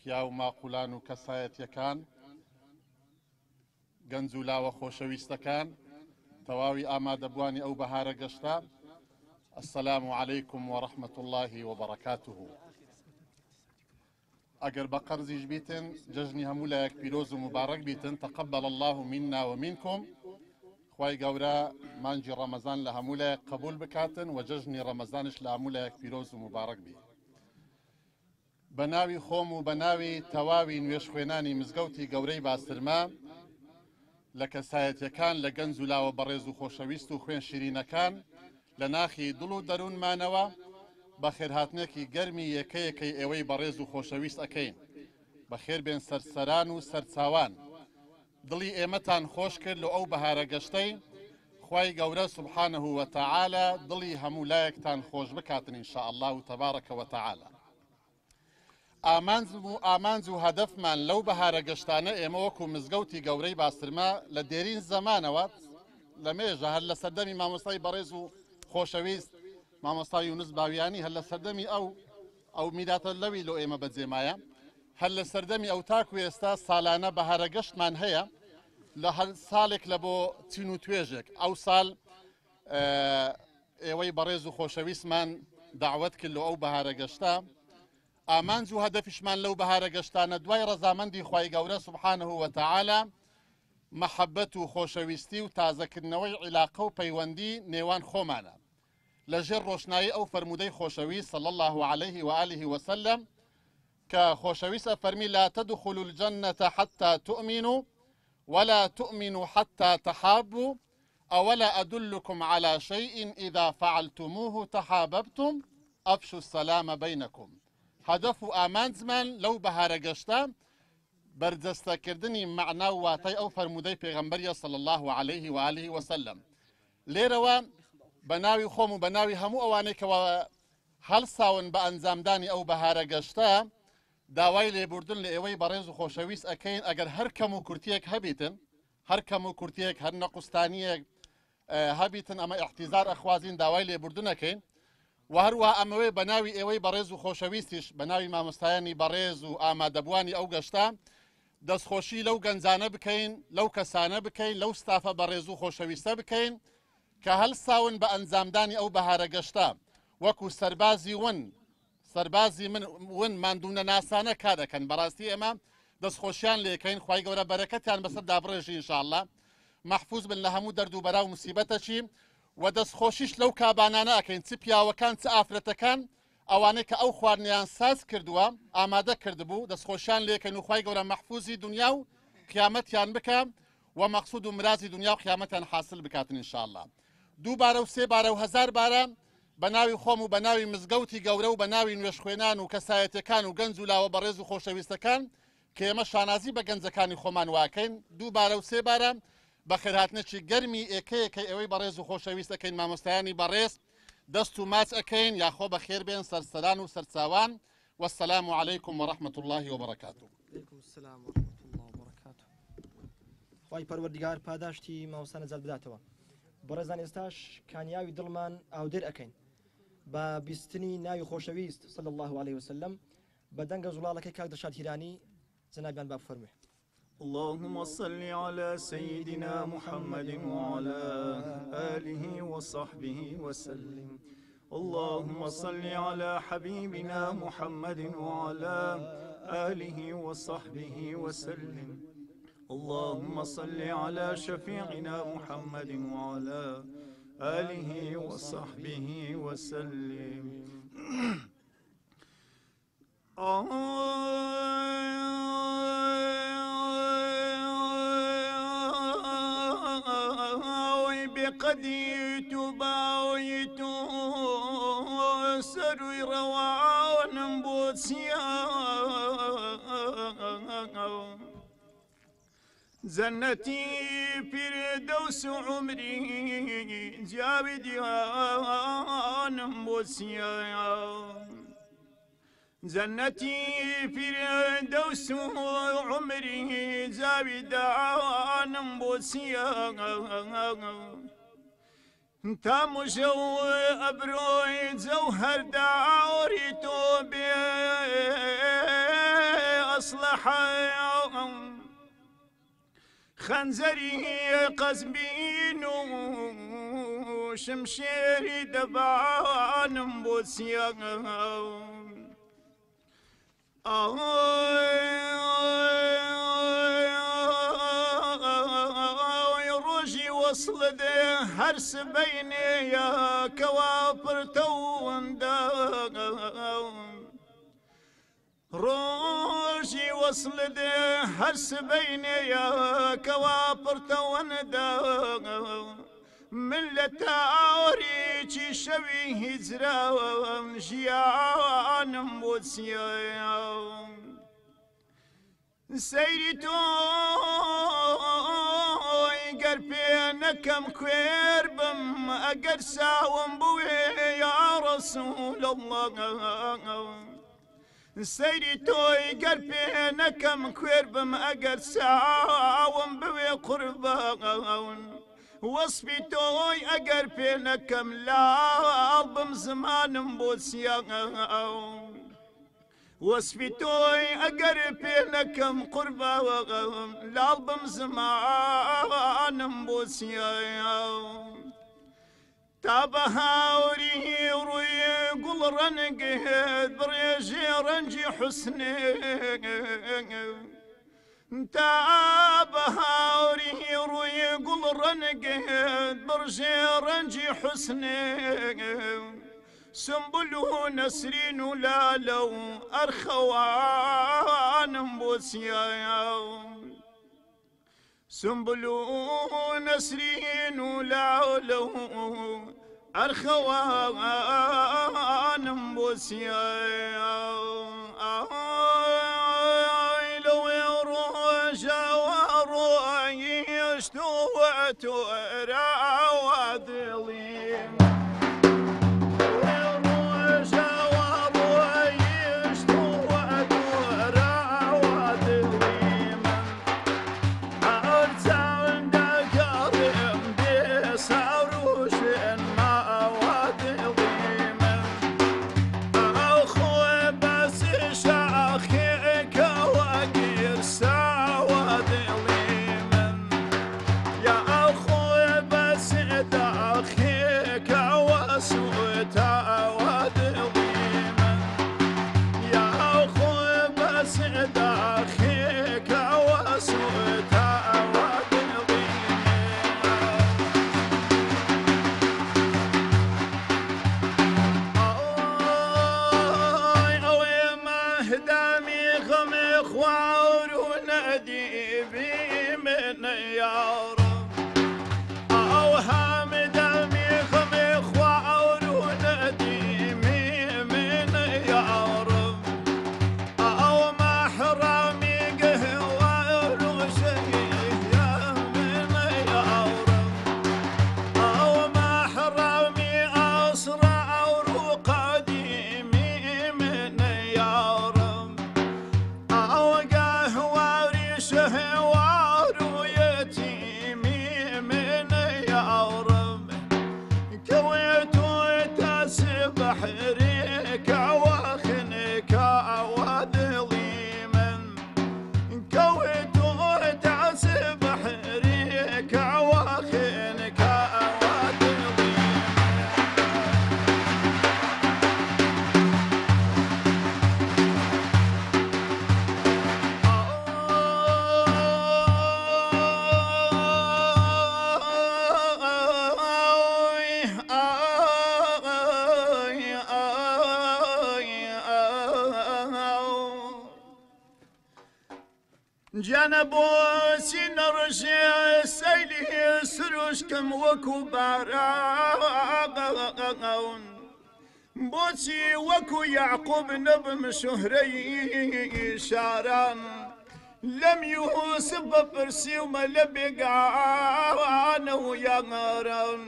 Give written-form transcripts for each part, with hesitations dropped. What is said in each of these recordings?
پیا و ماقولان و کەسایەتیەکان گەنج و لاوە خۆشەویستەکان تەواوی ئامادەبوانی ئەو بەهارە گەشتە السلام عليكم ورحمة الله وبركاته أجر بقرزيج بيتن ججني همولاك بيروز مبارك بيتن تقبل الله منا ومنكم خواي قورا مانجي رمضان لهمولاك قبول بكاتن وججني رمضانش لهمولاك بيروز مبارك بي بناوي خوم وبناوي تواوي نويش خويناني مزقوتي قوري باسترما لكسايت يكان لقنزو لاو بريزو خوشويستو خوين شيرين كان لناخي دلو درون مانوا بەخێر هاتنێکی گەرمی یەکەیەکەی ئێوەی بەڕێز و خۆشەویست ئەکەین بەخێر بێن سەرسەران و سەرچاوان دڵی ئێمەتان خۆش کرد لە ئەو بەهارە گەشتەی خوای گەورە سبحانه وتعالى دڵی هەموو لایەکتان خۆش بکاتن ئینشاء الله تبارك وتعالى ئامانج و هەدەفمان لەو بەهارە گەشتانە ئێمە وەکو مزگەوتی گەورەی باسترما لە دێرین زەمانەوە لە مێژە هەر لە سەردەمی مامۆستای بەڕێز و خۆشەویست مامۆستا یونس باویانی هەر لە سەردەمی ئەو میراتە لەوی لۆ ئێمە بەجێمایە هەر لە سەردەمی ئەو تاکو ئێستا ساڵانە بەهارە گەشتمان هەیە لە هەر ساڵێک لە بۆ چین و توێژێک ئەو ساڵ ئێوەی بەڕێز و خۆشەویستمان داوەت کرد لە ئەو بەهارە گەشتە ئامانج و هەدەفیشمان لەو بەهارە گەشتانە دوای ڕەزامەندی خوای گەورە سبحانه وتعالى محەبەت و خۆشەویستی و تازەکردنەوەی عیلاقە و پەیوەندی نێوان خۆمانە لەژێر ڕۆشنایی ئەو فەرمودەی خۆشەویست صلى الله عليه وآله وسلم کە خۆشەویستە فەرمی لا تدخلوا الجنة حتى تؤمنوا ولا تؤمنوا حتى تحابوا أولا أدلكم على شيء إذا فعلتموه تحاببتم أفشوا السلام بينكم هدف ئامانجمان لەو بەهارە گەشتە بەردەستەکردنی معنا و واتای ئەو فەرمودەی پێغەمبەریە صلى الله عليه وآله وسلم لێرەوە بەناوی خۆم و بەناوی هەموو ئەوانەی کەەوە هەڵساون بە ئەنجامدانی ئەو بەهارە گەشتە داوای لێبوردن لە ئێوەی بەڕێز و خۆشەویست ئەەکەین ئەگەر هەر کەم و کورتیەک هەبیتن هەر کەم و کورتیەک هەر نەقوستانیەک هەبیتن ئەمە احتیزار ئەخوازین داوای لێبوردنەکەین و هەروە ئەمەوەی بەناوی ئێوەی بەڕێز و خۆشەویستیش بەناوی مامۆستایانی بەڕێز و ئامادەبوانی ئەو گەشتە دەستخۆشی لەو گەنجانە بکەین لەو کەسانە بکەین لەو ستافە بەڕێز و خۆشەویستە بکەین کە هەڵساون بە ئەنجامدانی ئەو بەهارە گەشتە وەکو سەربازی ون ماندوونە ناسانە کار دەکەن بەڕاستی ئێمە دەستخۆشیان لێکەین خوای گەورە بەرەکەتیان بەسەر دابڕێژی ئینشاءالله محفوظ بن لە هەموو دەرد و بەرا و موسیبەتەشی و دەستخۆشیش لەو کابانانە ئەکەین چ پیاوەکان چ ئافرەتەکان ئەوانەی کە ئەو خواردنیان ساز کردووە ئامادە کردبوو دەستخۆشیان لێکەین و خوای گەورە محفوظی دنیا و قیامەتیان بکە و مەقصود و مرازی دنیا و قیامەتیان حاصل بکاتن ئینشاءالله دووبارە و سێبارە و هەزار بارە بەناوی خۆم و بەناوی مزگەوتی گەورە و بەناوی نوێشخوێنان و کەسایەتەکان و گەنج و لاوە بەڕێز و خۆشەویستەکان کە ئێمە شانازی بە گەنجەکانی خۆمان واکەین دووبارە و سێبارە بەخێرهاتنێکی گەرمی ئێکەیەکەی ئەوەی بەڕێز و خۆشەویستەکەین مامۆستایانی بەڕێز دەست و ماچ ئەەکەین یاخۆ بەخێر بێن سەرسەران و سەرچاوان والسلام عليكم ورحمة الله وبركاته. عليكم السلام ورحمة الله وبركاته. خواهی پەروەردگار پاداشتی مامۆستا نەجات بداتەوە. بەڕێزان ئێستاش کانیاوی دڵمان ئاودێر ئەکەین بە بیستنی ناوی خۆشەویست صلی الله عليه وسلم بە دەنگە زوڵاڵەکەی کاک دەشاد هیرانی جەنابیان با بفەرموێ. اللهم صل على سيدنا محمد وعلى آله وصحبه وسلم. اللهم صل على حبيبنا محمد وعلى آله وصحبه وسلم. اللهم صل على شفيعنا محمد وعلى آله وصحبه وسلم. بقديت باويت سروي روان بوسيا زنتي فردوس عمري جاوديان بوسيا جنتي فردوس عمري جاوديان بوسيا تامشو أبروي جوهر داوري توبي حياة خنزري قزبين وشمشيري دبان بوسيان روجي وصل ده هرس بيني يا كوافر توندا روجي وصل ده هرس بيني يا كوافر توندا من لتاريخ شوي هزرا جيان موسيا سيرتو قربينكم كويربم اقر ساوم بوي يا رسول الله سيرتو قربينكم كويربم اقر ساوم بوي قربان وصفي توي اقر بينكم لا البم زمان بوسيا وصفي توي اقر بينكم قربا لا البم زمان بوسيا تابها وريه روي قل رنقه بريجي رنجي حسني تابها وريه روي قل رنقه برجي رنجي حسني سنبله نسرين ولا لو أرخوان بوسيا سنبله نسرين ولا لو أرخوان بوسيا راواد ظليم جنبوسي نرجع سيلي سروشكم وكو باراغون بوسي وكو يعقوب نبم شهري شاران لم يوسف بفرسي وما لبقى ويا غاران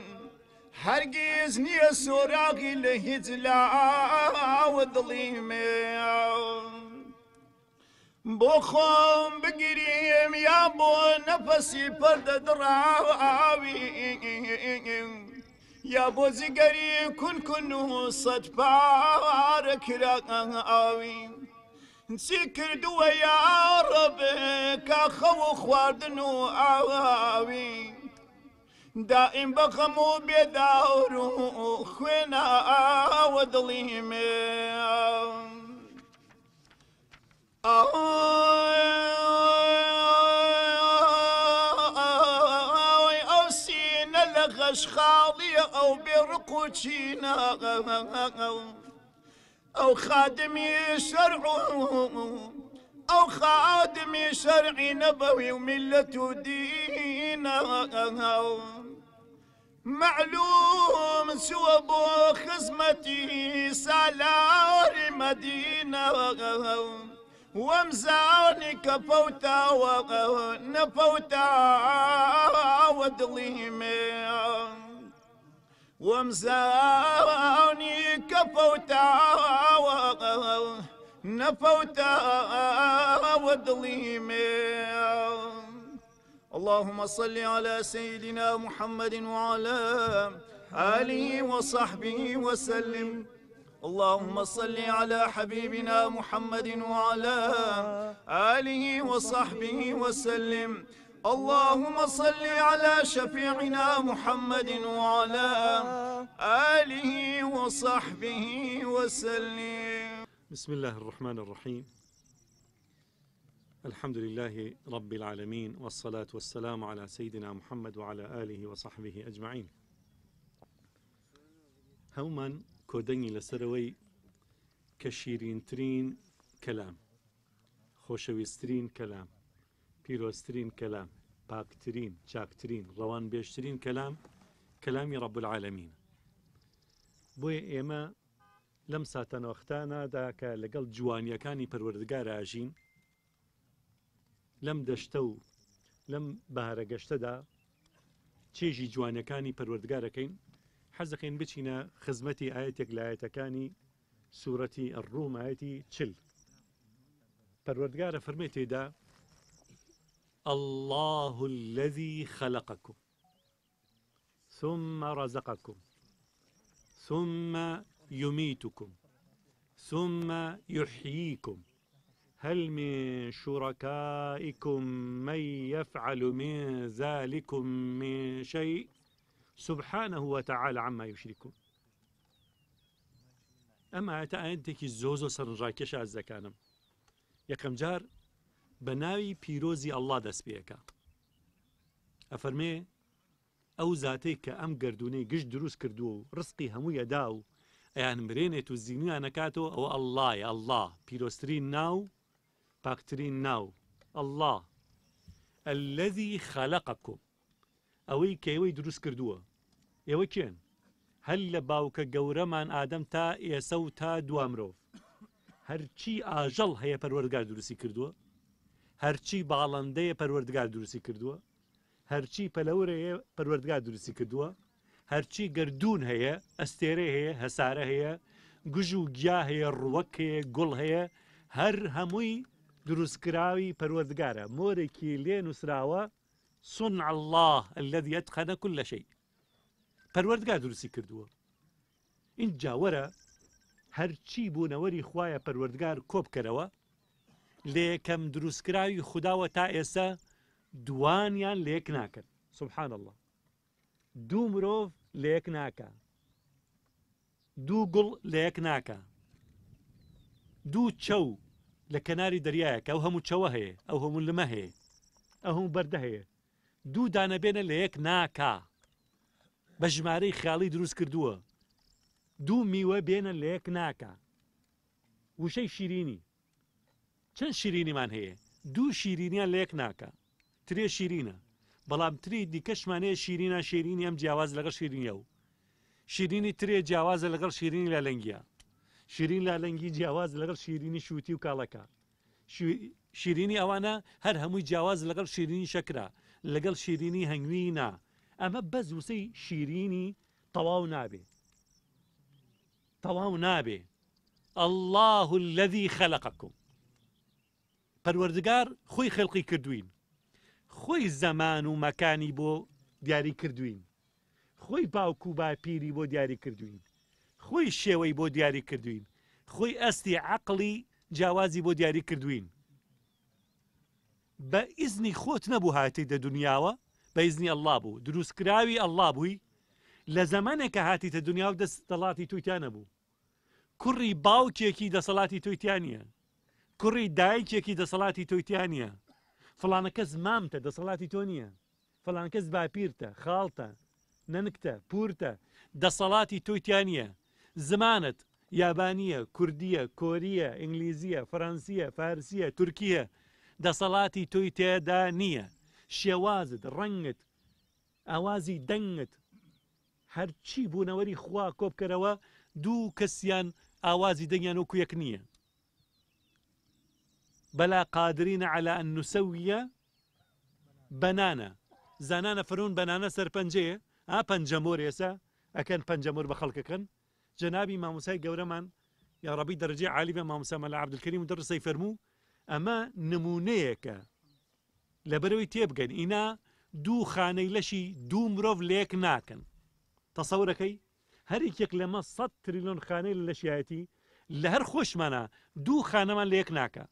هرگز نيا سوراغي لهزلا وظليمي بخوم بقريم يا بو نفسي برد دراوي يا بو زقري كن صد بارك راوي چی کردووە یا ڕەبێ کا خەو خواردن و ئاوی دائیم بە غەم و بێداور و خوێنە ئاوە دڵی مێ ئەو سینە لە غەشخاڵیە ئەو بێڕق و چینە ئەو خادمی شەرع ئەو خادمی شەرعی نەبەوی و میلەت و دینە معلوم چووە بۆ خزمەتی سالاری مەدینە وەمزانی کە فەوتاوە نەفەوتاوە دڵی مێ وەمزانی کە فەوتاوە نەفەوتاوە دڵی مێ اللهم صل على سيدنا محمد وعلى آله وصحبه وسلم اللهم صل على حبيبنا محمد وعلى آله وصحبه وسلم اللهم صل على شفيعنا محمد وعلى آله وصحبه وسلم. بسم الله الرحمن الرحيم. الحمد لله رب العالمين والصلاة والسلام على سيدنا محمد وعلى آله وصحبه أجمعين. هەمومان کۆدەنگی لەسەرەوەی کە شیرینترین کەلام، خۆشەویستترین کەلام، پیرۆزترین کەلام، پاکترین، چاکترین، ڕەوان بێشترین کەلام، کەلامی ڕەب العالەمین. بۆیە ئێمە لەم ساتەنەوەختانەدا کە لەگەڵ جوانیەکانی پەروەردگار ئاژین، لەم دەشتە و لەم بەهارەگەشتەدا چێژی جوانەکانی پەروەردگارەکەین، حەز دەکەین بچینە خزمەتی ئاەتێک لە ئاەتەکانی سوورەتی ئەڕووم ئاەتی 40. پەروەردگارە فەرمێ تێدا: الله الذي خلقكم ثم رزقكم ثم يميتكم ثم يحييكم هل من شركائكم من يفعل من ذلكم من شيء سبحانه وتعالى عما يشركون. ئەمە ئاەتێکی زۆ سەرنجڕاکێشە ئازەکانم. یەکەم جار بە ناوی پیرۆزی ئەڵڵا دەست پێەکە. ئەفەرمێ ئەو زاتەی کە ئەم گردونەی گشت دروست کردووە و ڕزقی هەمووی ئەدا و ئەیان برێنێت و زینیان نەکاتەوە، ئەوە ئەڵڵایە. ئەڵڵا پیرۆزترین ناو، پاکترین ناو. ئەڵڵا الذي خلقكم، ئەوەی کە ئێوەی دروست کردووە. ئێوە کێن؟ هەر لە باوکە گەورەمان ئادەم تا ئێسە و تا دوا مرۆڤ، هەرچی ئاژەڵ هەیە پەروەردگار دروستی کردووە، هەرچی باڵندەیە پەروەردگار دروستی کردووە، هەرچی پەلەورەیە پەروەردگار دروستی کردووە، هەرچی گردون هەیە، ئەستێرە هەیە، هەسارە هەیە، گوژ و گیا هەیە، ڕووەک هەیە، گوڵ هەیە، هەر هەمووی دروستکراوی پەروەردگارە. مۆرێکی لێ نووسراوە صنع الله الذي أتقن كل شيء. پەروەردگار دروستی کردووە. اینجا وەرە هەرچی بوونەوەری خوایە پەروەردگار کۆبکەرەوە، لە یەکەم دروستکراوی خودداوە تا ئێستا دوانیان لە یەک ناکەن. سبحان الله. دوو مرۆڤ لە یەک ناکە، دوو گوڵ لە یەک ناکە، دوو چەو لە کەناری دەریایەکە، ئەو هەموو چەوە هەیە، ئەو هەموو لمە هەیە، ئەو هەموو بەردە هەیە، دوو دانەبێنە لە یەک ناکە. بە ژمارەی خیاڵی دروست کردووە. دوو میوە بێنە لە یەک ناکە. وشەی شیرینی، چەند شیرینیمان هەیە؟ دوو شیرینیان لە یەک ناکە. ترێ شیرینە، بەڵام تری دیکەشمانەیە شیرینە، شیرینی ئەم جیاواز لەگەڵ شیرینیە و شیرینی ترێ جیاوازە لەگەڵ شیرینی لالەنگیە، شیرین لالەنگی جیاواز لەگەڵ شیرینی شووتی و کاڵەکە، شیرینی ئەوانە هەر هەمووی جیاواز لەگەڵ شیرینی شەکرا، لەگەڵ شیرینی هەنگوینە. ئەمە بەز وسەی شیرینی تەواو نابێ، تەواو نابێ. الله الذي خلقكم، پەروەردگار خۆی خەڵقی کردوین، خۆی زەمان و مەکانی بۆ دیاری کردوین، خۆی باوک و باپیری بۆ دیاری کردوین، خۆی شێوەی بۆ دیاری کردوین، خۆی ئەستی عەقڵی جیاوازی بۆ دیاری کردوین بە ئیزنی خۆت نەبوو هاتیتە دنیاوە بە ئیزنی ئەڵڵا بوو دروستکراوی ئەڵڵا بووی لە زەمانێک کە هاتیتە دنیا و دەسەڵاتی تویتیان نەبوو کوڕی باوکێکی دەسەڵاتی تویتیان نیە کوڕی دایکێکی دەسەڵاتی تویتیان نیە فڵانە کەس مامتە دەسەڵاتی تۆ نییە فڵان کەس باپیرتە خاڵتە نەنکتە پورتە دەسەڵاتی تویتیان نیە زمانت یابانیە کوردیە کۆریە ئینگلیزیە فەڕەنسیە فارسیە تورکیە دەسەڵاتی تۆی تێدا نییە شێوازت ڕەنگت ئاوازی دەنگت هەرچی بوونەوەری خوا کۆبکەرەوە دوو کەسیان ئاوازی دەنگیان وەکو یەک نییە بەلا قادرینە عەلا ئەن نوسەویە بەنانە زانانە فەرموون بەنانە سەر پەنجەیە پەنجەمۆر ئێسا ئەکەن پەنجەمۆر بە خەڵکەکەن جەنابی مامۆسای گەورەمان یا ڕەبی دەرەجەی عالی بە مامۆسا مەلا عەبدولکەریم دەڕسەی فەرموو ئەمە نمونەیەکە لەبەرەوەی تێبگەن ئینا دوو خانەی لەشی دوو مرۆڤ لێک ناکەن تەسەورەکەی هەرێکێک لەمە 100 تریلیۆن خانەی لە لەشایەتی لە هەر خۆشمانە دوو خانەمان لە یەک ناکە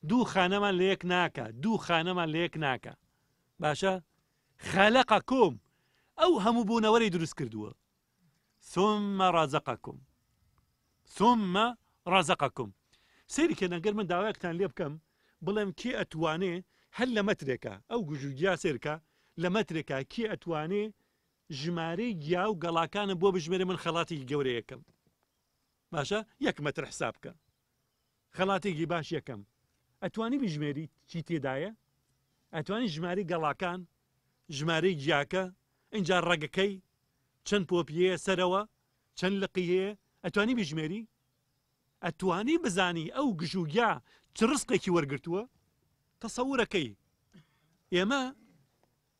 دوو خانەمان لە یەک ناکە دوو خانەمان لە یەک ناکە باشە خەلەقەکم ئەو هەموو بوونەوەری دروست کردووە ثم رزقكم ثم رزقكم سيري كان نقول من داواكتان لي بكم بلام كي اتواني هل لمتركا او جوجيا سيركا لمتركا كي اتواني جماري جاو قلاكان بو بجمري من خلاتي جوريكم باشا يك متر حسابك خلاتي باش يكم اتواني بجمري شي تيدايا اتواني جماري قلاكان جماري جاكا انجا رقكي چەند پۆپیەیە سەرەوە چەند لقیەیە ئەتوانی بژمێری ئەتوانی بزانی ئەو گژوگیا چ ڕزقێکی وەرگرتووە تەسەورەکەی ئێمە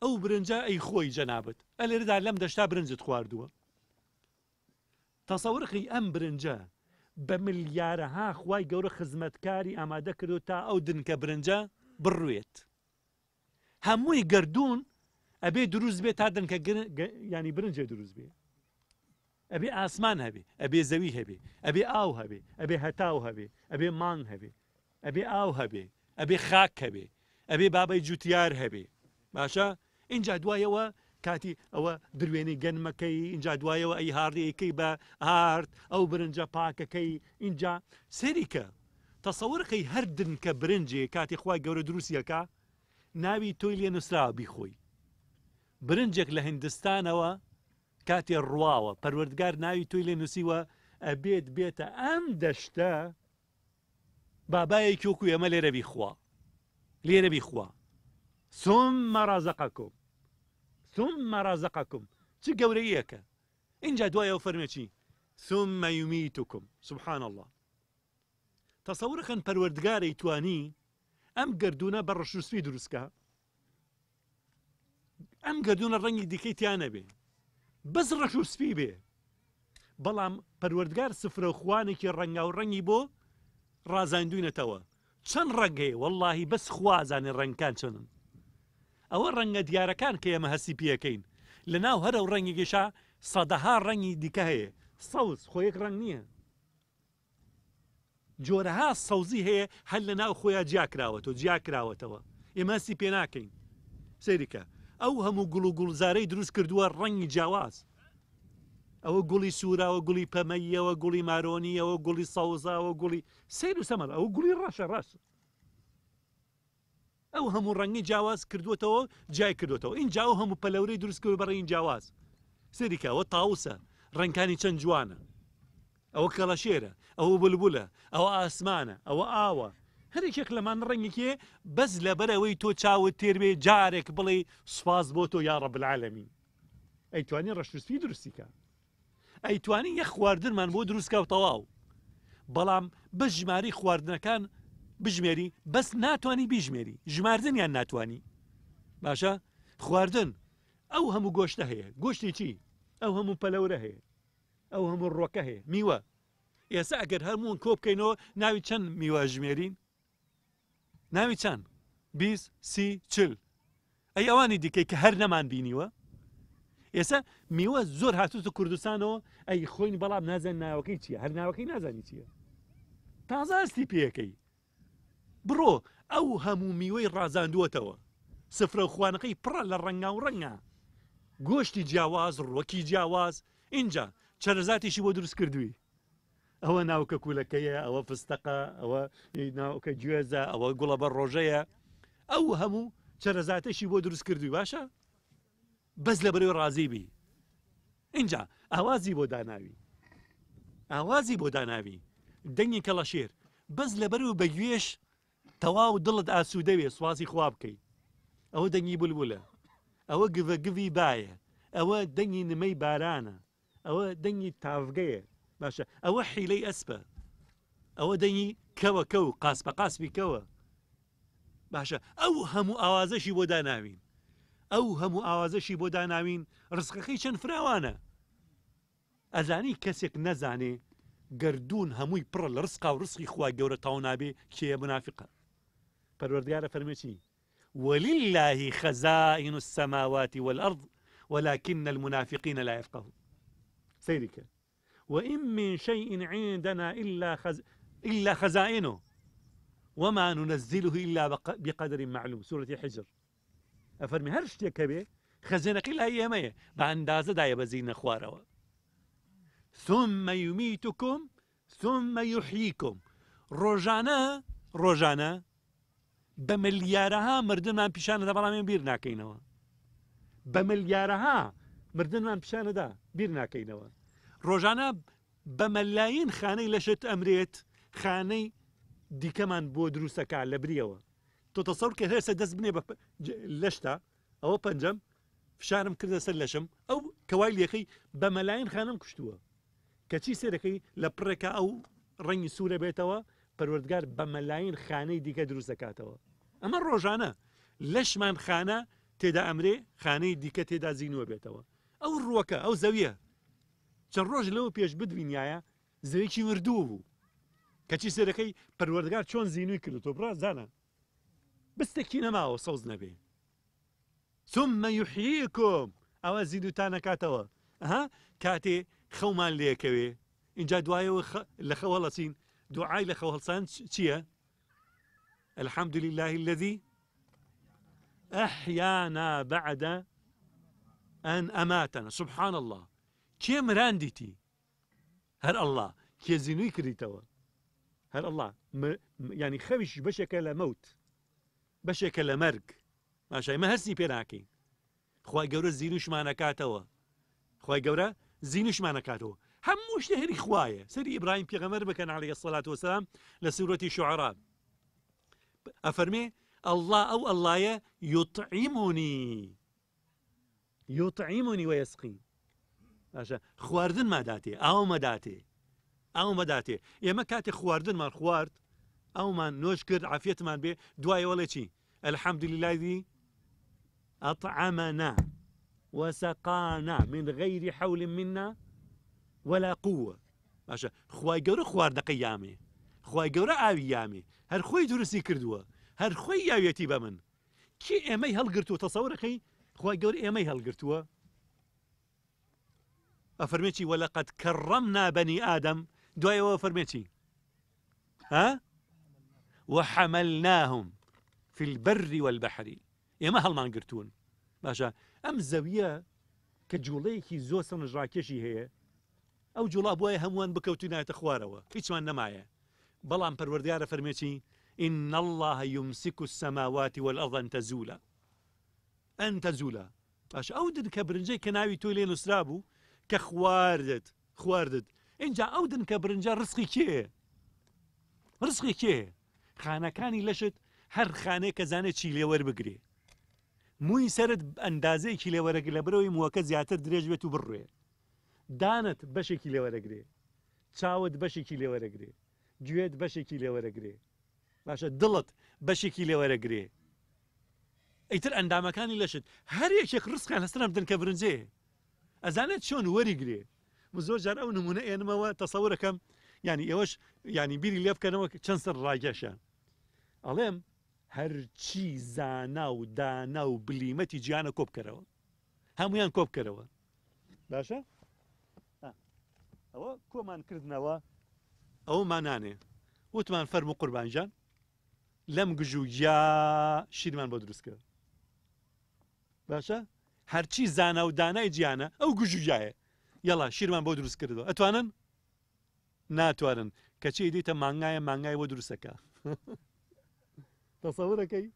ئەو برنجە ئەی خۆی جەنابەت ئەلێرەدا لەم دەشتا برنجت خواردووە تەسەورەکەی ئەم برنجە بە ملیارەها خوای گەورە خزمەتکاری ئامادە کردو تا ئەو دنکە برنجە بڕوێت هەمووی گردوون ئەبێ دروست بێت تا دنکە ینی برنجێ دروست بێ ئەبێ ئاسمان هەبێ ئەبێ زەوی هەبێ ئەبێ ئاو هەبێ ئەبێ هەتاو هەبێ ئەبێ مانگ هەبێ ئەبێ ئاو هەبێ ئەبێ خاک هەبێ ئەبێ بابەی جوتیار هەبێ باشە اینجا دوایەوە کاتی ئەوە دروێنەی گەنمەکەی اینجا دوایەوە ئەی هاڕیەکەی بە ئارد ئەو برنجە پاکەکەی اینجا سەریکە تەسەورەکەی هەر دنکە برنجێ کاتی خوای گەورە دروستیەکە ناوی تۆی لێ نووسراوە بیخۆی برنجێک لە هیندستانەوە کاتی ڕواوە پەروەردگار ناوی تۆی لێ نووسیوە ئەبێت بێتە ئەم دەشتە بابایەکی وەکو ئێمە لێرە بیخوا لێرە بیخوا ثم رزقكم ثم رزقكم چ گەورەیەکە اینجا دوایەوە فەرمێکی ثم يميتكم سبحان الله تەسەورەکەن پەروەردگارەی توانی ئەم گردونە بە ڕەشوسپی دروستکە ئەم گردونە ڕەنگی دیکەی تیان نەبێ بەس ڕەشوسپی بێ بەڵام پەروەردگار سفرە خوانێکی ڕەنگا و ڕەنگی بۆ ڕازاندوینەتەوە چەند ڕەنگەیە وەڵڵاهی بەس خوازانێ ڕەنگکان چەندن ئەوە ڕەنگە دیارەکان کە ئێمە هەسی پێەکەین لە ناو هەرە و ڕەنگێکیشا سەدەها ڕەنگی دیکە هەیە سەوز خۆیەک ڕەنگ نییە جۆرەها سەوزی هەیە هەر لە ناو خۆیان جیاکراوەتەوە ئێمە هەسی پێ ناکەین سەیریکە ئەو هەموو گوڵ و گوڵزارەی دروست کردووە ڕەنگی جیاواز ئەوە گوڵی سوورەوە گوڵی پەمەیەوە گوڵی مارۆنیەوە گوڵی سەوزاوە گوڵی سیر و سەمەر ئەو گوڵی ڕەشە ڕاست ئەو هەموو ڕەنگی جیاواز کردوێتەوە جای کردوێتەوە اینجا ئەو هەموو پەلەورەی دروست کرد بەڕێی جیاواز سەریکە ئەوە تاوسە ڕەنگەکانی چەند جوانە ئەوە کەڵەشێرە ئەوە بولبولە ئەوە ئاسمانە ئەوە ئاوە هەرێکێک لەمان ڕەنگێکێ بەس لەبەرەوەی تۆ چاوت تێربێ جارێک بڵێ سوپاس بۆ تۆ یا ڕەب العالەمین ئەیتوانی ڕەشوسپی دروستیکە ئەیتوانی یەک خواردنمان بۆ دروستکە و تەواو بەڵام بەس ژماری خواردنەکان بژمێری بەس ناتوانی بیژمێری ژماردنیان ناتوانی باشە خواردن ئەو هەموو گۆشتە هەیە گۆشتی چی ئەو هەموو پەلەورە هەیە ئەو هەموو ڕۆکە هەیە میوە ئێستا ئەگەر هەرموون کۆ بکەینەوە ناوی چەند میوە ژمێرین ناوی چەند 20 30 40 ئەی ئەوانی دیکەی کە هەر نەمان بینیوە ئێستا میوە زۆر هاتوتە کوردستانەوە ئەی خۆین بەڵام نازان ناوەکەی چییە هەر ناوەکەی نازانی چییە تازاستی پێەکەی بڕۆ ئەو هەموو میوەی ڕازاندووەتەوە سفرە خوانەکەی پڕە لە ڕەنگا و ڕەنگە گۆشتی جیاواز ڕوەکی جیاواز اینجا چەرەزاتیشی بۆ دروست کردووی ئەوە ناوکە کوولەکەیە ئەوە فستەقە ئەوە ناوکە گوێزە ئەوە گوڵە بە ڕۆژەیە ئەو هەموو چەرەزاتێکی بۆ دروست کردووی باشە بەس لە بەرەوەی ڕازیبی اینجا ئاوازی بۆ داناوی ئاوازی بۆ داناوی دەنگی کەڵەشێر بەس لە بەرەوە بەگوێش تەواو دڵت ئاسوودەوێ سوازی خوا بکەیت ئەوە دەنگی بولبولە ئەوە گڤەگڤی بایە ئەوە دەنگی نمەی بارانە ئەوە دەنگی تاڤگەیە باشە ئەوە حیلەی ئەسپە ئەوە دەنگی کەوە کەو قاسپە قاسپی کەوە باشە ئەو هەموو ئاوازەشی بۆ داناوین ئەو هەموو ئاوازەشی بۆ داناوین ڕزقەکەی چەند فراوانە ئەزانی کەسێک نەزانێ گردون هەمووی پڕە لە ڕزقا و ڕزقی خوا گەورە تاو نابێ کێیە منافقە پەروەردگارە فەرمێچی ولله خزائن السماوات والأرض ولكن المنافقين لا يفقهون سيرك وإن من شيء عندنا إلا خزائنه وما ننزله إلا بقدر معلوم سورة حجر أفرمي هرشتك به خزينك إلا أيامية باندازة داية بزين خواروا ثم يميتكم ثم يحييكم روجانا بمليارها مردمان پیشانه دا بەڵامیان بیر ناکەینەوە بمليارها مردمان پیشانه دا بیر ناکەینەوە ڕۆژانە بەمەلایین خانەی لەشت ئەمرێت خانەی دیکەمان بۆ دروستەکە لە بریەوە تۆ تەسەور کە هێستا دەست بنێ بە لەشتا ئەوە پەنجەم فشارم کردە سەر لەشم ئەو کەوای لێخەی بەمەلایین خانم کوشتووە کەچی سێرەکەی لە پڕێکە ئەو ڕەنگی سوورە بێتەوە پەروەردگار بەمەلایین خانەی دیکە دروست دەکاتەوە ئەمە ڕۆژانە لەشمان خانە تێدا ئەمرێ خانەی دیکە تێدا زینوە بێتەوە ئەو ڕووەکە ئەو زەویە چەند ڕۆژ لەوە پێش بدوینایە زەویکی مردووە بوو کەچی سێرەکەی پەروەردگار چۆن زینوی کردو تۆ بڕازانە بستێکی نەماوە سەوز نەبێ ثم يحييكم ئەوە زیندوتان نەکاتەوە ئەها کاتێ خەومان لێکەوێ اینجا دوایەوە لە خەوە هەڵەچین دوعای لە خەو هەڵسان چییە الحمد لله الذي أحيانا بعد أن أماتنا سبحان الله كي مرانديتي هر الله كي زينوي كريتوا هر الله يعني خوش بشك لموت بشك لمرق ماشي ما هسي بيناكي خواي قورا زينوش ما نكاتوا خواي قورا زينوش ما نكاتوا هموش نهري خوايا سري إبراهيم بيغمر بكان عليه الصلاة والسلام لسورة الشعراء أفرمي الله أو الله يطعمني ويسقين باشا خواردن ما داتي أو ما داتي يا ما كاتي خواردن ما خوارد أو ما نشكر عافية ما بي دواي ولا شيء الحمد لله الذي أطعمنا وسقانا من غير حول منا ولا قوة باشا خواي قورا خوارد قيامي خواي قورا آويامي هر خوي درسي كردوه هر خوي آويتي بمن كي امي هلقرتو تصورخي خواي قورا امي هلقرتوه أفرميتي ولقد كرمنا بني آدم دواي وفرميتي ها وحملناهم في البر والبحر يا ما هالمان قرتون باشا أم زاوية كجوليكي زوسن جراكشي هي أو جولا بواي هموان بكوتنا تخواروا هيتشمان نمايا بلان پروردگار فرميتي إن الله يمسك السماوات والأرض أن تزولا باش أودن كبرنجي كناوي تولين وسرابو كخواردت إنجا أودن كبرنجا رزقي كيه خانه كاني لشت هر خانه كزانه چی لێوەر بگرێ مووی سرت ئەندازەیەکی لێوەرەگرێ لە بەرەوەی مووەکە زیاتر درێژ بێت و بڕوێ دانت بەشێکی لێوەرەگرێ چاوت بەشێکی لێوەرەگرێ گوێت بەشێکی لێوەرەگرێ باشە دڵت بەشێکی لێوەرەگرێ ئەیتر ئەندامەکانی لەشت هەر یەکێک ڕزقیان لەسەر بدەن کە برنجێ ئەزانێت چۆن وەریگرێ زۆر جار ئەو نمونە ئێنمەوە تەسەورەکەم يعني ئێوەش يعني بیری لێ بکەنەوە چەند سەر ڕاگەشە ئەڵێم هەرچی زانا و دانا و بلیمەتی گیانە کۆ بکەرەوە هەمویان کۆ بکەرەوە باشە ئەوە کۆمان کردنەوە ئەوە مانانێ وتمان فەرموو قوربانجان لەم گژوجیا شیرمان بۆ دروست کرد باشە هەرچی زانە و دانای گیانە ئەو گژوجایە یەڵا شیرمان بۆ دروست کردەوە ئەتوانن ناتوانن کەچی دیتە مانگای بۆ دروستەکە تەسەورەکەی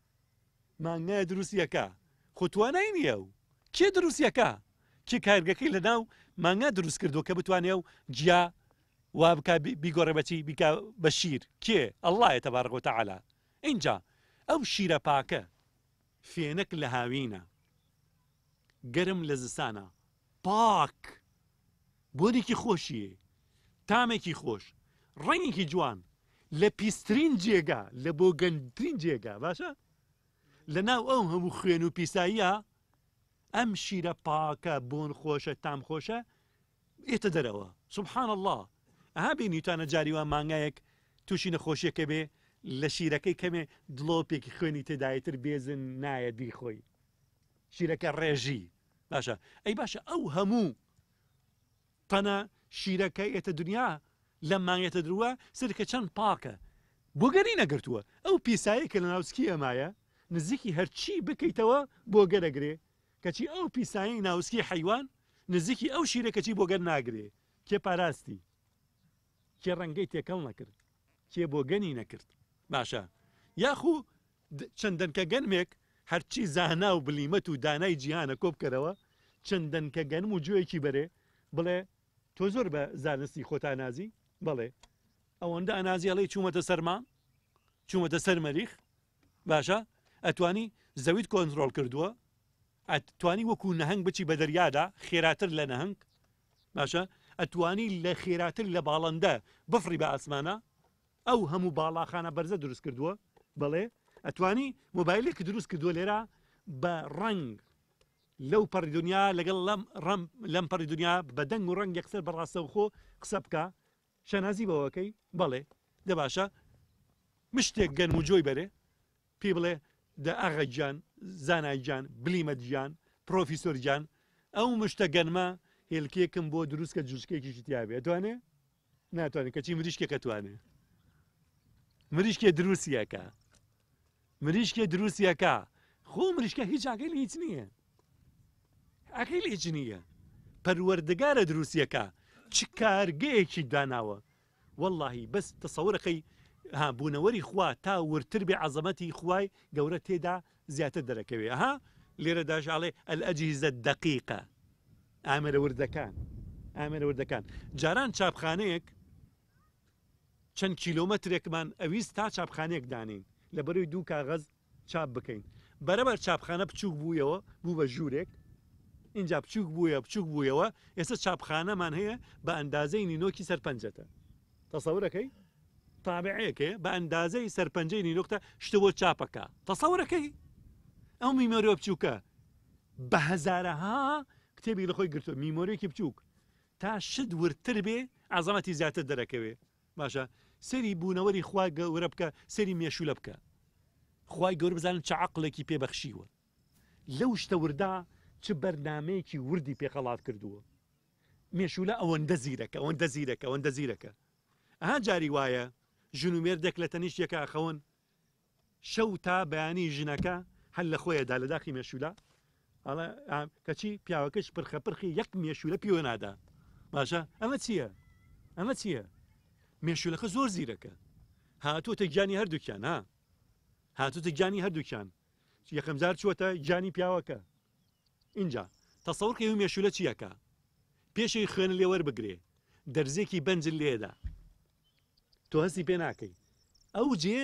مانگایە دروستیەکە خۆتوانای نییە و کێ دروستیەکە کێ کارگەکەی لە ناو مانگا دروست کردو کە بتوانێ و گیا وا بکە بیگۆڕە بەچی بیکە بە شیر کێ ئەڵڵایە تەبارەک و تەعالا اینجا ئەو شیرە پاکە فێنک لە هاوینە گەرم لە زستانە پاک بۆنێکی خۆشیە تامێکی خۆش ڕەنگێکی جوان لە پیسترین جێگا لە بۆ گەنجترین جێگا باشە لە ناو ئەو هەموو خوێن و پیساییە ئەم شیرە پاکە بۆن خۆشە تام خۆشە ئێتە دەرەوە سبحان الله ئەها بینیتانە جاریوان مانگایەک تووشی نەخۆشیەکە بێ لە شیرەکەی کەمێ دڵۆپێکی خوێنی تێدایەتر بێزن نایە بیخۆی شیرەکە ڕێژی باشە ئەی باشە ئەو هەموو تەنە شیرەکە ئێتە دنیا لە مانگێتە درووە سەرکە چەند پاکە بۆ گەری نەگرتووە ئەو پیسایی کە لە ناوسکی ئەمایە نزیکی هەرچی بکەیتەوە بۆ گەرەگرێ کەچی ئەو پیسایی ناوسکی حیوان نزیکی ئەو شیرەکەچی بۆ گەر ناگرێ کێ پاراستی کێ ڕەنگەی تێکەڵ نەکرد کێ بۆ گەنی نەکرد باشە یاخوو چەندەنکە گەنمێک هەرچی زانا و بلیمەت و دانای جیهانە کۆ بکەرەوە چەندەنکە گەنم و جوێکی بەرێ بڵێ تۆ زۆر بە زانستی خۆت ئانازی بڵێ ئەوەندە ئەنازی ئەڵێ چوومەتە سەرما چوومەتە سەر مەریخ باشە ئەتوانی زەویت کۆنتڕۆڵ کردووە ئەتوانی وەکو نەهنگ بچی بە دەریادا خێراتر لە نەهنگ باشە ئەتوانی لە خێراتر لە باڵندە بفری بە ئاسمانە ئەو هەموو باڵاخانە بەرزە دروست کردووە بڵێ ئەتوانی مۆبایلێکی دروست کردووە لێرە بە ڕنگ لەو پەڕی دنیا لەگەڵ لەم پەڕی دنیا بە دەنگ و ڕەنگ یەکسەر بەڕاستە و خۆ قسە بکە شەنازی بەوەکەی بەڵێ دە باشە مشتێک گەنم و جۆی بەرێ پێی بڵێ دە ئاغا گیان زانای گیان بلیمەت گیان پرۆفیسۆر گیان ئەو مشتە گەنمە هێلکێکم بۆ دروست کە جوشکێکیشی تیاابێ توانێ ناتوانێت کەچی مریشکێکە توانێ مریشکێ دروستیەکە مریشکێ دروستیەکە خۆ مریشکە هیچ ئاگەی هیچ نییە ئاگەی هیچ نییە پەروەردگارە دروستیەکە چ کارگەیەکی داناوە واللهی بەس تەسەورەکەی بوونەوەری خوا تا ورتر بێ عەزەمەتی خوای گەورە تێدا زیاتر دەرەکەوێ ئەها لێرە داژاڵێ ئەلئەجهیزە دەقیقە ئامێرە وردەکان جاران چاپخانەیەک چەند کیلۆمەترێکمان ئەویست تا چاپخانەیەک دانین لە بەروی دوو کاغەز چاپ بکەین بەرەبەر چاپخانە بچووک بوویەوە بوو بە ژوورێک اینجا بچووک بوویەوە ئێستا چاپخانەمان هەیە بە ئەندازەی نینۆکی سەرپەنجەتە تەسەورەکەی تابعەیەکێ بە ئەندازەی سەرپەنجەی نینۆکتە شتە بۆ چاپەکە تەسەورەکەی ئەو میمۆریۆ بچووکە بە هەزارەها کتێبی لە خۆی گرتووە میمۆریەکی بچووک تا شت ورتر بێ عەزەمەتی زیاتر دەرەکەوێ باشە سەری بوونەوەری خوا گەورە بکە سەری مێشولە بکە خوای گەورە بزانن چه عەقڵێکی پێبەخشیوە لەو شتە وردا چ بەرنامەیەکی وردی پێخەڵات کردووە مێشولە ئەوەندە زیرەکە ئەها جاری وایە ژن و مێردێک لە تەنیشتێکە ئەخەون شەو تا بەیانی ژنەکە هەل لە خۆیەدا لە داخی مێشولە کەچی پیاوەکەش پرخەپرخی یەک مێشولە پیوە نادا باشە ئەمە چییە مێشولەکە زۆر زیرەکە هاتووەتە گیانی هەردووکیان هاتووتە گیانی هەردووکیان یەکەم جار چووەتە گیانی پیاوەکە اینجا تەسەوڕکە و مێشولە چیەکە پێشەی خوێنە لێ وەربگرێ دەرزێکی بەنجل لێدا تۆ هەستی پێ ناکەی ئەو جێ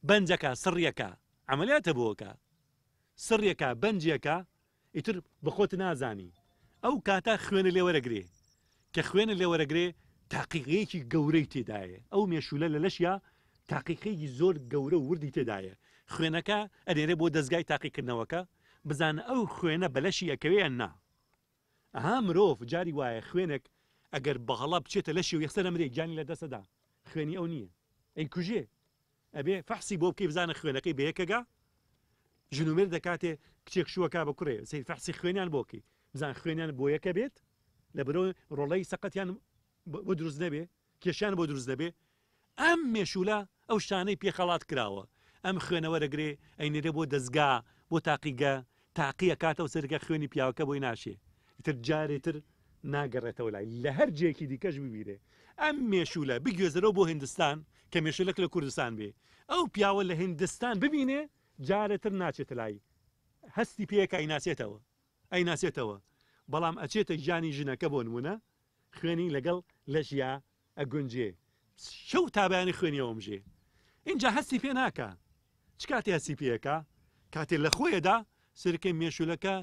بەنجەکە سڕیەکە عەمەلیاتە بۆکە سڕیەکە بەنجیەکە ئیتر بەخۆت نازانی ئەو کاتە خوێنە لێ وەرەگرێ کە خوێنە لێ وەرەگرێ تاقیقەیەکی گەورەی تێدایە ئەو مێشولە لە لەشیا تاقیقەیەکی زۆر گەورە و وردی تێدایە خوێنەکە ئەدێنێ بۆ دەستگای تاقیکردنەوەکە بزانە ئەو خوێنە بەلەشی ئەکەوێ نا ئەها مرۆڤ جاری وایە خوێنێک ئەگەر بەهەڵا بچێتە لەشی و یەکسەر ئەمرێ گیانی لە دەستەدا خوێنی ئەو نییە ئەی کوژێ ئەبێ فەحسی بۆ بکەی بزانە خوێنەکەی بەیەکەگا ژنومێر دەکاتێ کچێک شووەکە بە کوڕێ سەی فەحسی خوێنیان بۆکەی بزان خوێنیان بۆ یەکە بێت لە بەرۆ ڕۆڵەی سەقەتیان بۆ دروست نەبێ کێشیان بۆ دروست دەبێ ئەم مێشولە ئەو شانەی پێخەڵات کراوە ئەم خوێنەوەرەگرێ ئەینێرێ بۆ دەستگا بۆ تاقیگە تاقیە کاتەوە سەرگە خوێنی پیاوەکە بۆی ناشێ ئیتر جارێتر ناگەڕێتەوە لای لە هەر جێکی دیکەش ببیرێ ئەم مێشولە بگوێزەرەوە بۆ هندستان کە مێشولەک لە کوردستان بێ ئەو پیاوە لە هندستان ببینێ جارێتر ناچێتە لای هەستی پێیەکە ئەیناسێتەوە بەڵام ئەچێتە ژیانی ژنەکە بۆ نمونە خوێنی لەگەڵ لەژیا ئەگونجێ شەو تابیانی خوێنیەوەم ژێ اینجا هەستی پێ ناکە چ کاتی هەستی پێەکە کاتێ لە خۆیەدا سرکەی مێشولەکە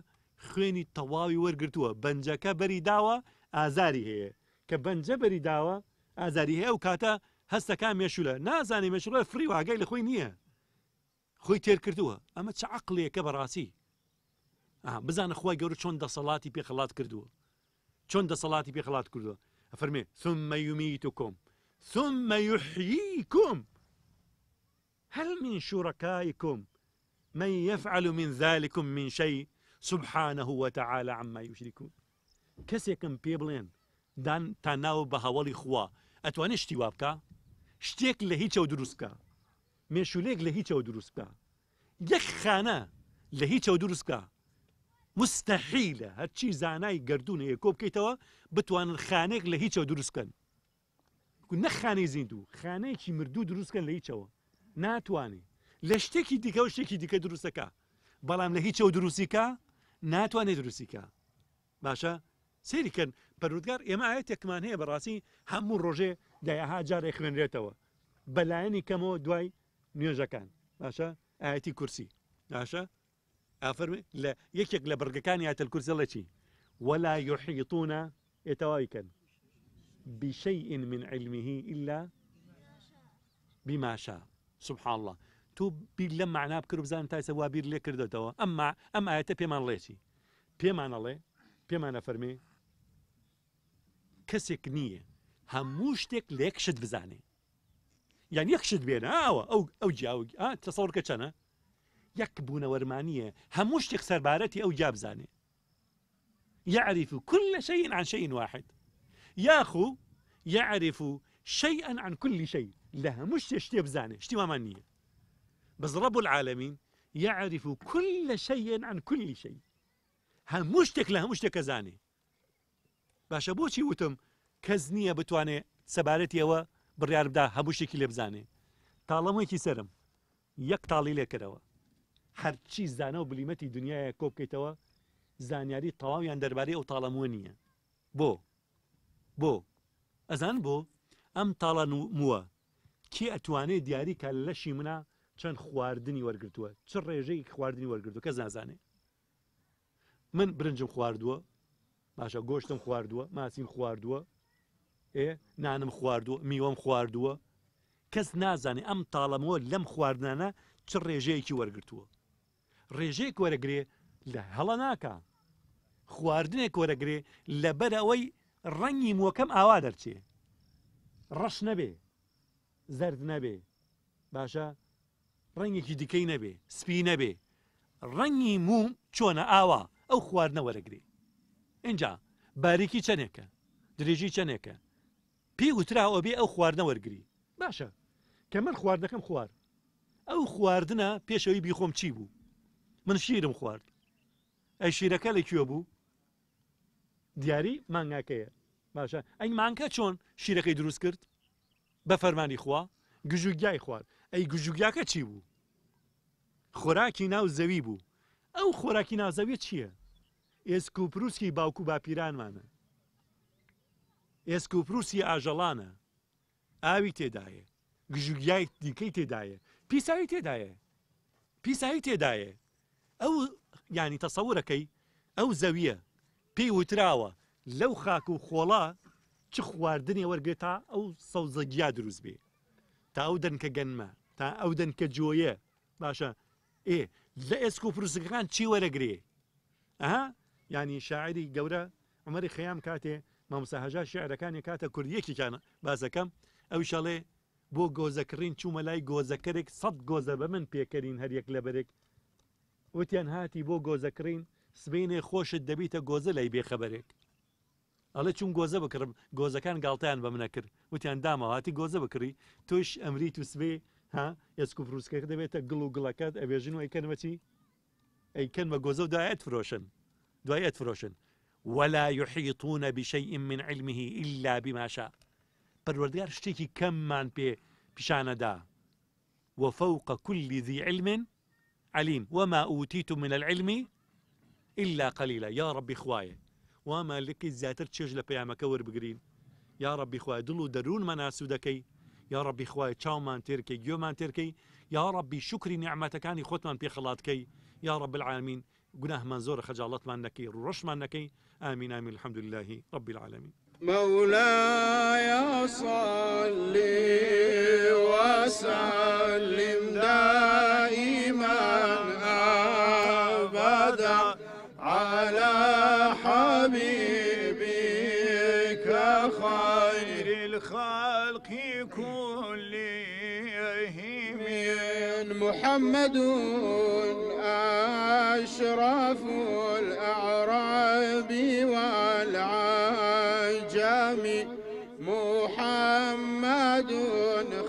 خوێنی تەواوی وەرگرتووە بەنجەکە بەری داوە ئازاری هەیە کە بەنجە بەری داوە ئازاری هەیە و کاتە هەستەکە مێشولە نازانێ مێشولە فری واگەی لە خۆی نییە خۆی تێر کردووە ئەمە چ عەقڵێکە بەڕاستی بزانە خۆی گەورە چۆن دەسەڵاتی پێخەڵات کردووە چۆن دەسەڵاتی پێخەڵات کردووە ئەفەرمێ ثم يميتكم ثم يحييكم هل من شركائكم من يفعل من ذلكم من شيء سبحانه وتعالى عما يشركون کەسێکم پێ بڵێن دان تا ناو بە هەوڵی خوا ئەتوانێت شتی وا بکە شتێک لە هیچەوە دروست بکە مێشولێک لە هیچەوە دروست بکە یەک خانە لە هیچەوە دروست بکە مستحیلە هەرچی زانای گردونەیە کۆ بکەیتەوە بتوانن خانێک لە هیچەوە دروستکەن نەک خانەی زیندوو خانەیەکی مردوو دروستکەن لە هیچەوە ناتوانێت لە شتێکی دیکە و شتێکی دیکە دروستەکە بەڵام لە هیچەوە دروستیکە ناتوانێت دروستیکە باشە سێریکەن پەروردگار ئێمە ئاەتێکمان هەیە بەڕاستی هەموو ڕۆژێ دایەها جارێ خوێنرێتەوە بەلایەنی کەمەوە دوای نوێژەکان باشە ئاەتی کورسی باشە ئافەرمێ لە یەکێک لە بەرگەکانی ئایەتەل کورسی لە چی ولا يحيطون ئێتەواویکەن بشيء من علمه إلا بما شاء سبحان الله تو بیر لەم معنا بکرد بزانم تایسە وا بیر لێ کردێتەوە ئەم ئاەتە پێمان لێچی پێمانە فەرمێ کەسێک نییە هەموو شتێک لە یەک شت بزانێ یان یەک شت بێنە ئاوە ئەو جیاوی تەسەوڕکە چەنە یەک بوونەوەرمانیە هەموو شتێک سەربارەتی ئەو جا بزانێ يعرف كل شيء عن شيء واحد ياخو يعرف شيئا عن كل شيء لها مش شتي بزانه شتي ما مانيه بس رب العالمين يعرف كل شيء عن كل شيء همشتك لها مشتك زاني باشا بوشي وتم كزنيه بتواني سبارتي و بريار بدا همشتك اللي بزاني طالما كي سرم يك طالي لك دوا هر چی زانه و بلیمەتی دنیای کۆ بکەیتەوە زانیاری تەواویان دەربارەی ئەو تاڵەمووە نییە بۆ ئەزان بۆ ئەم تاڵەمووە کێ ئەتوانێت دیاری کە لەشی منە چەند خواردنی وەرگرتووە چ ڕێژەی خواردنی وەرگرتووە کەس نازانێ من برنجم خواردووە باشە گۆشتم خواردووە ماسیم خواردووە نانم خواردووە میوەم خواردووە کەس نازانێ ئەم تاڵەمەوە لەم خواردنانە چ ڕێژەیەکی وەرگرتووە ڕێژەیەک وەرەگرێ لە هەڵە ناکە خواردنێک وەرەگرێ لەبەر ئەوەی ڕەنگی مووەکەم ئاوا دەرچێ ڕەش نەبێ زەرد نەبێ باشە ڕەنگێکی دیکەی نەبێ سپی نەبێ ڕەنگی موم چۆنە ئاوا ئەو خواردنە وەرەگرێ اینجا باریکی چەندێکە درێژی چەندێکە پێی وتراوە بێ ئەو خواردنە وەرگری باشە کە من خواردنەکەم خوارد ئەو خواردنە پێشەوەی بیخۆم چی بوو من شیرم خوارد ئەی شیرەکە لەکوێ بوو دیاری مانگاکەیە باشە ئەی مانگە چۆن شیرەکەی دروست کرد بە فەرمانی خوا گژوگیای خوارد ئەی گژوگیاکە چی بوو خۆراکی ناو زەوی بوو ئەو خۆراکی ناوزەویە چییە ئێسکوپروسی باوکو باپیرانمانە ئێسکوپروسی ئاژەڵانە ئاوی تێدایە گژوگیای دیکەی تێدایە پیساوی تێدایە ئەو ینی تەسەورەکەی ئەو زەویە پێی وتراوە لەو خاک و خۆڵا چ خواردنی وەرگێت تا ئەو سەوزەگیا دروست بێ تا ئەو دەنکە گەنمە تا ئەو دەنکە جۆیە باشە لە ئێسکوپروسەکان چی وەرەگرێ ینی شاعری گەورە عومەری خەیام کاتێ مامۆستا هەژار شێعرەکانی کاتە کوردیەکیانە بازەکەم ئەو شەڵێ بۆ گۆزەکڕین چوومە لای گۆزەکەرێک 100 گۆزە بە من پێکەرین هەریەک لەبەرێک وتیان هاتی بۆ گۆزەکڕین سبینێ خۆشت دەبیتە گۆزە لای بێخەبەرێک ئەڵێ چون گۆزە بکڕم گۆزەکان گاڵتەیان بە منە کرد وتیان دامەوە هاتی گۆزە بکڕی تۆش ئەمریت و سبێ ها ئێسک و فروسکەکە دەبێتە گڵ و گڵەکەت ئەبێژن و ئەیکەنمەچی ئەیکەن بە گۆزە و دوایەت فرۆشن ولا يحيطون بشيء من علمه إلا بما شاء پەروەردگار شتێکی کەممان پێ پیشانەدا وفوق كل ذي علم عليم وما أوتيتم من العلم إلا قليلا يا ربي خوايا وما لك زياتر تشج لبيامك وربقرين يا ربي خوايا دلو درون مناسو دكي يا ربي خوايا تشاومان تركي جيومان تركي يا ربي شكري نعمتك أني خوتمان بي خلاتكي يا رب العالمين قناه منزور خجالات من نكي رش من نكي آمين آمين الحمد لله رب العالمين مولاي صل وسلم دائما أبدا على حبيبك خير الخلق كلهم محمد أشرف الأعراب والعجم محمد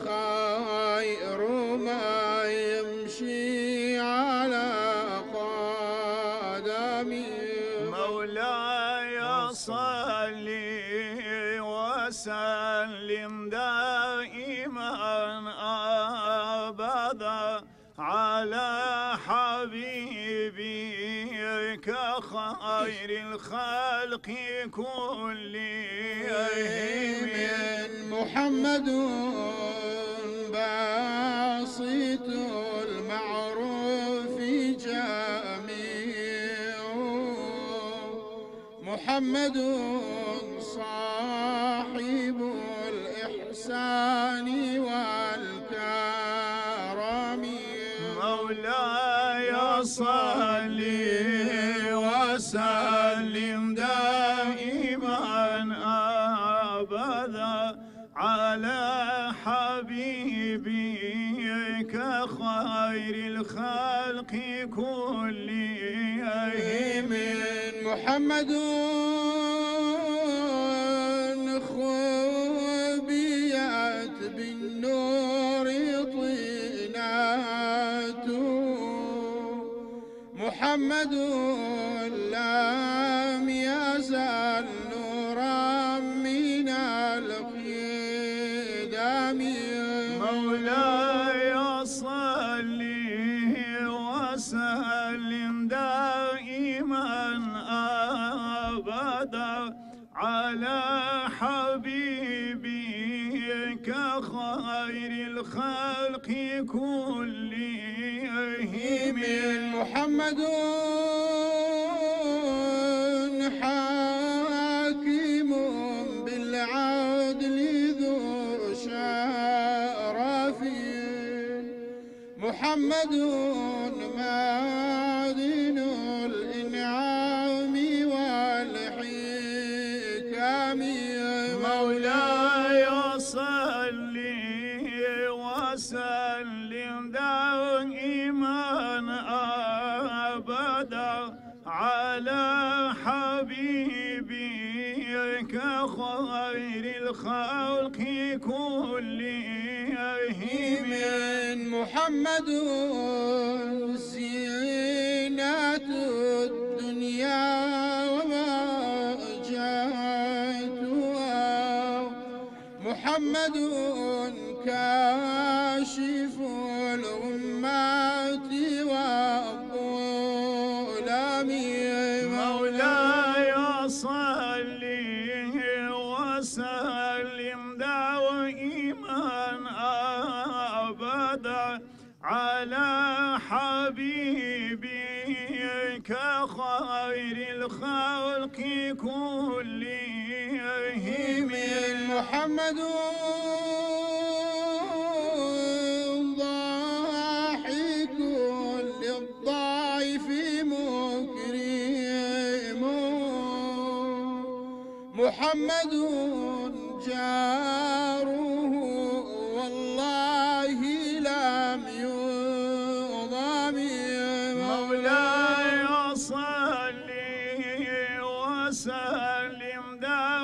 خير ما يمشي على قدمه مولاي صل وسلم دائما أبدا على حبيبك خير الخلق كلهم محمد باسط المعروف جميع محمد صاحب الإحسان والكرم مولاي صل وسلم دائما أبدا على حبيبك خير الخلق كلهم محمد خبيت بالنور طيناته محمد لم يزل نورا من القدم مولاي صل وسلم دائما أبدا على حبيبك خير الخلق كلهم محمد حاكم بالعدل ذو شرف محمد معدن الإنعام والحكم مولاي صل وسلم دائما أبدا على حبيبك خير الخلق كلهم محمد زينة الدنيا وبهجتها محمد كاشف الغمات والظلم مولاي صل وسلم دائما أبدا على حبيبك خير الخلق كلهم محمد ضاحك للضعيف مكرم محمد جاره والله لم يضم مولاي صل وسلم دائما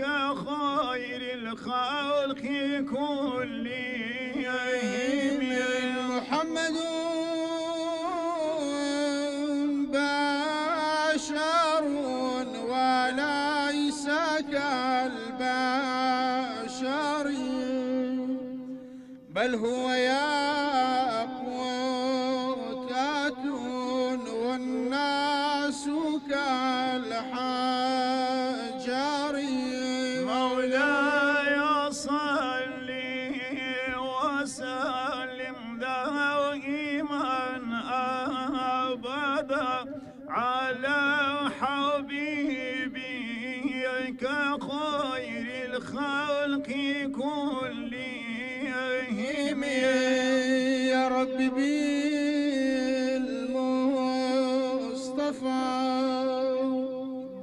كخير الخلق كلهم محمد بشر وليس كالبشر بل هو ياقوتة والناس كالحجر مولاي صل وسلم دائما ابدا على حبيبك خير الخلق كلهم يا رب بالمصطفى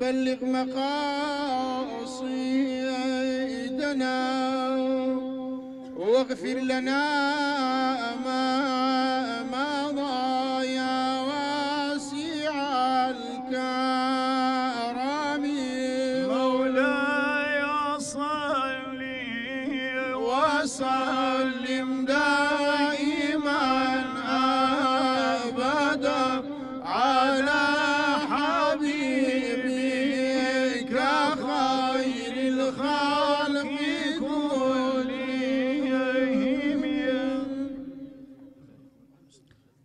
بلغ مقاصدنا واغفر لنا ما مضى يا واسع الكرم مولاي صل وسلم دائما ابدا على حبيبك خير الخلق كلهم.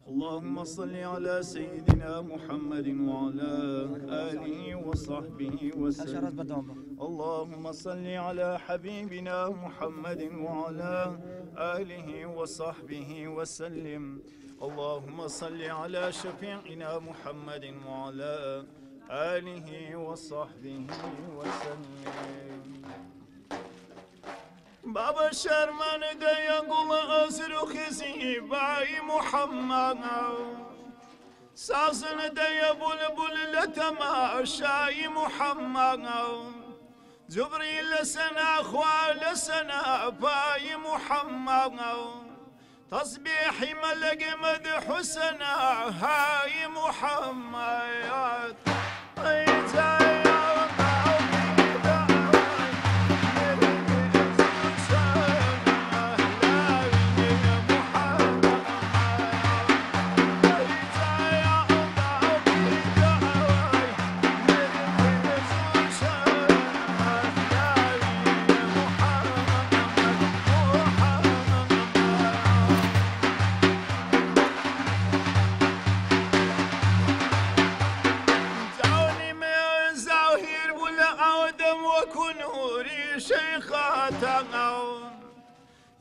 اللهم صل على سيدنا محمد وعلى آله وصحبه وسلم. اللهم صل على حبيبنا محمد وعلى آله وصحبه وسلم. اللهم صل على شفيعنا محمد وعلى آله وصحبه وسلم. بابا شرمان دا يقول أصرخ باي محمد ساسن دا يبلبل لتماشاي محمد جبريل سنا خوال سنا باي محمد تصبيحي ملق مدح سنا هاي محمد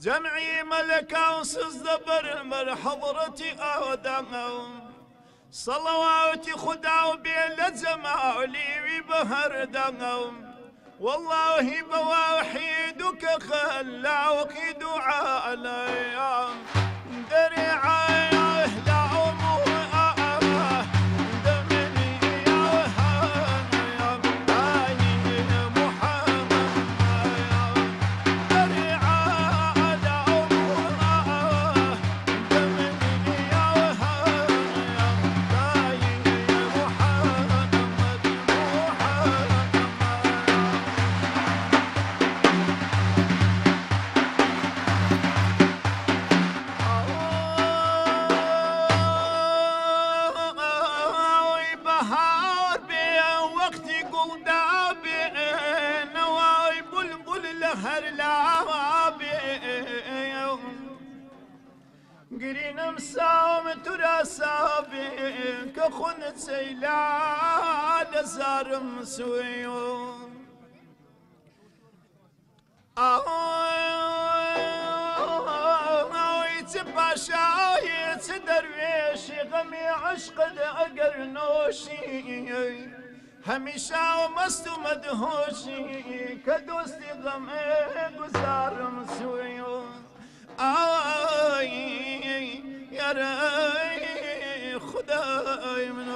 جمعي ملك وصدبر مر حضرتي أودم صلواتي خدع بين زمالي وبهر دم والله بوحيدك خلاوك دعاء علي درعي لا عمر قرين مساوم تراسابي كخنت سيلاد زار مسويو يتباشا يتدرويش غمي عشق أقرنوشي هميشا ومستو مدهوشي كدوستي غمي قزار مسويو يا رأي خداي من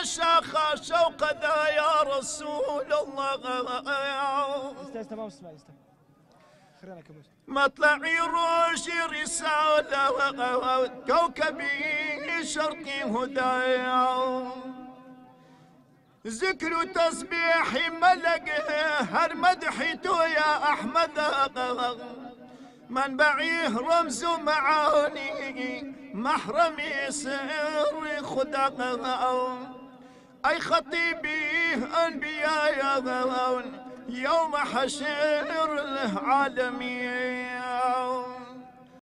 شاخ شوق ذا يا رسول الله. تمام اسمع خلينا نكمل. مطلعي روشي رسالة كوكبي شرقي هدايا، ذكر تسبيحي ملق هر مدحته يا أحمد، منبعيه رمز معاني محرمي سر خدا، أي خطيبي أنبياء يوم حشر العالمين.